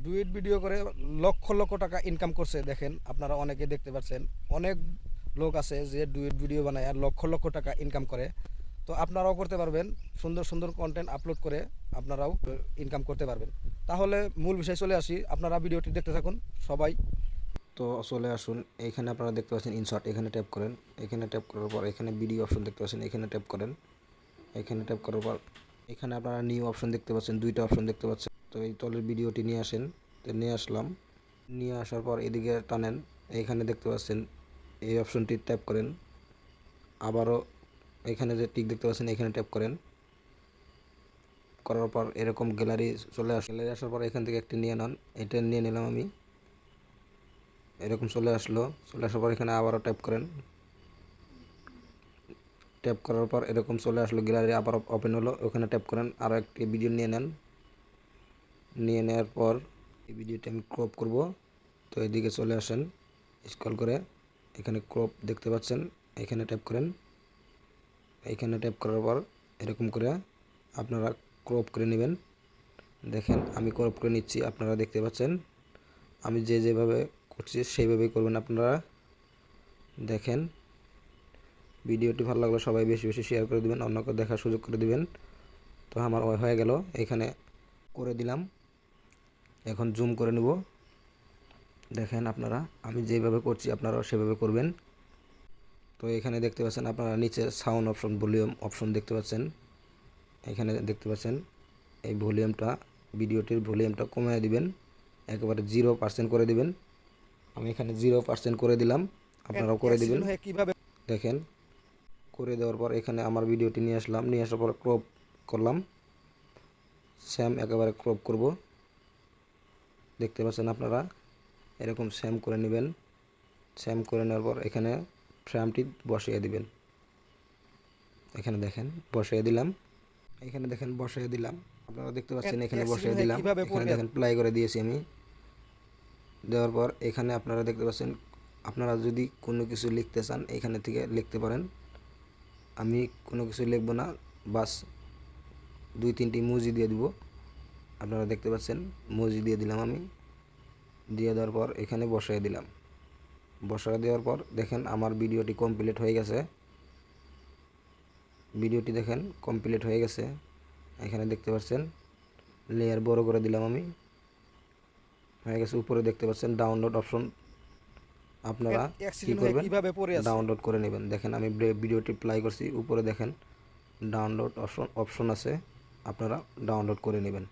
Duet video করে লক্ষ লক্ষ টাকা income করছে। দেখেন আপনারা অনেকে দেখতে পাচ্ছেন, অনেক লোক আছে যে ডুয়েট ভিডিও বানায় আর লক্ষ লক্ষ টাকা ইনকাম করে। তো আপনারাও করতে পারবেন, সুন্দর সুন্দর কন্টেন্ট আপলোড করে আপনারাও ইনকাম করতে পারবেন। তাহলে মূল বিষয় চলে আসি, আপনারা ভিডিওটি দেখতে থাকুন সবাই। তো চলে আসুন, এখানে আপনারা দেখতে পাচ্ছেন ইনসার্ট, এখানে ট্যাপ করেন। এখানে ট্যাপ করার পর এখানে ভিডিও অপশন দেখতে পাচ্ছেন, এখানে ট্যাপ করেন। এখানে ট্যাপ করার পর এখানে আপনারা নিউ অপশন দেখতে পাচ্ছেন, দুইটা অপশন দেখতে পাচ্ছেন। তো এই তলের ভিডিওটি নিয়ে আসেন, তো নিয়ে আসলাম। নিয়ে আসার পর এদিকে টানেন, এখানে দেখতে পাচ্ছেন এই অপশনটি ট্যাপ করেন। আবারও এখানে যে টিক দেখতে পাচ্ছেন এখানে ট্যাপ করেন। করার পর এরকম গ্যালারি চলে আসে। গ্যালারি আসার পর এখান থেকে একটি নিয়ে নেন, এটা নিয়ে নিলাম আমি। এরকম চলে আসলো। চলে আসার পর এখানে আবারও ট্যাপ করেন। ট্যাপ করার পর এরকম চলে আসলো, গ্যালারি আবার ওপেন হলো। ওখানে ট্যাপ করেন, আরও একটি ভিডিও নিয়ে নেন। নিয়ে নেওয়ার পর এই ভিডিওটি আমি ক্রপ করব। তো এদিকে চলে আসেন, স্ক্রল করে এখানে ক্রপ দেখতে পাচ্ছেন, এখানে ট্যাপ করেন। এখানে ট্যাপ করার পর এরকম করে আপনারা ক্রপ করে নেবেন। দেখেন আমি ক্রপ করে নিচ্ছি, আপনারা দেখতে পাচ্ছেন। আমি যেভাবে করছি সেইভাবেই করবেন আপনারা। দেখেন ভিডিওটি ভালো লাগলে সবাই বেশি বেশি শেয়ার করে দিবেন, অন্যকে দেখার সুযোগ করে দিবেন। তো আমার হয়ে গেল, এখানে করে দিলাম। এখন জুম করে নেব। দেখেন আপনারা আমি যেভাবে করছি আপনারাও সেভাবে করবেন। তো এখানে দেখতে পাচ্ছেন আপনারা নিচে সাউন্ড অপশন, ভলিউম অপশন দেখতে পাচ্ছেন। এখানে দেখতে পাচ্ছেন এই ভলিউমটা, ভিডিওটির ভলিউমটা কমিয়ে দিবেন, একেবারে 0% করে দিবেন। আমি এখানে 0% করে দিলাম, আপনারাও করে দিবেন। দেখেন করে দেওয়ার পর এখানে আমার ভিডিওটি নিয়ে আসলাম, নিয়ে আসার পর ক্রপ করলাম। সেম একেবারে ক্রপ করব, দেখতে পাচ্ছেন আপনারা। এরকম সেম করে নেবেন। সেম করে নেওয়ার পর এখানে ফ্রেমটি বসিয়ে দিবেন। এখানে দেখেন বসিয়ে দিলাম, এখানে দেখেন বসিয়ে দিলাম, আপনারা দেখতে পাচ্ছেন। এখানে বসিয়ে দিলাম, এখানে দেখেন প্লাই করে দিয়েছি আমি। দেওয়ার পর এখানে আপনারা দেখতে পাচ্ছেন, আপনারা যদি কোনো কিছু লিখতে চান এখানে থেকে লিখতে পারেন। আমি কোনো কিছু লিখব না, বাস 2-3টি মুজি দিয়ে দিব। আপনারা দেখতে পাচ্ছেন মুজি দিয়ে দিলাম আমি। দিয়ে দেওয়ার পর এখানে বসিয়ে দিলাম। বসিয়ে দেওয়ার পর দেখেন আমার ভিডিওটি কমপ্লিট হয়ে গেছে। ভিডিওটি দেখেন কমপ্লিট হয়ে গেছে। এখানে দেখতে পাচ্ছেন লেয়ার বড় করে দিলাম আমি, হয়ে গেছে। উপরে দেখতে পাচ্ছেন ডাউনলোড অপশন, আপনারা কি করবেন ডাউনলোড করে নেবেন। দেখেন আমি ভিডিওটি প্লাই করছি, উপরে দেখেন ডাউনলোড অপশন আছে, আপনারা ডাউনলোড করে নেবেন।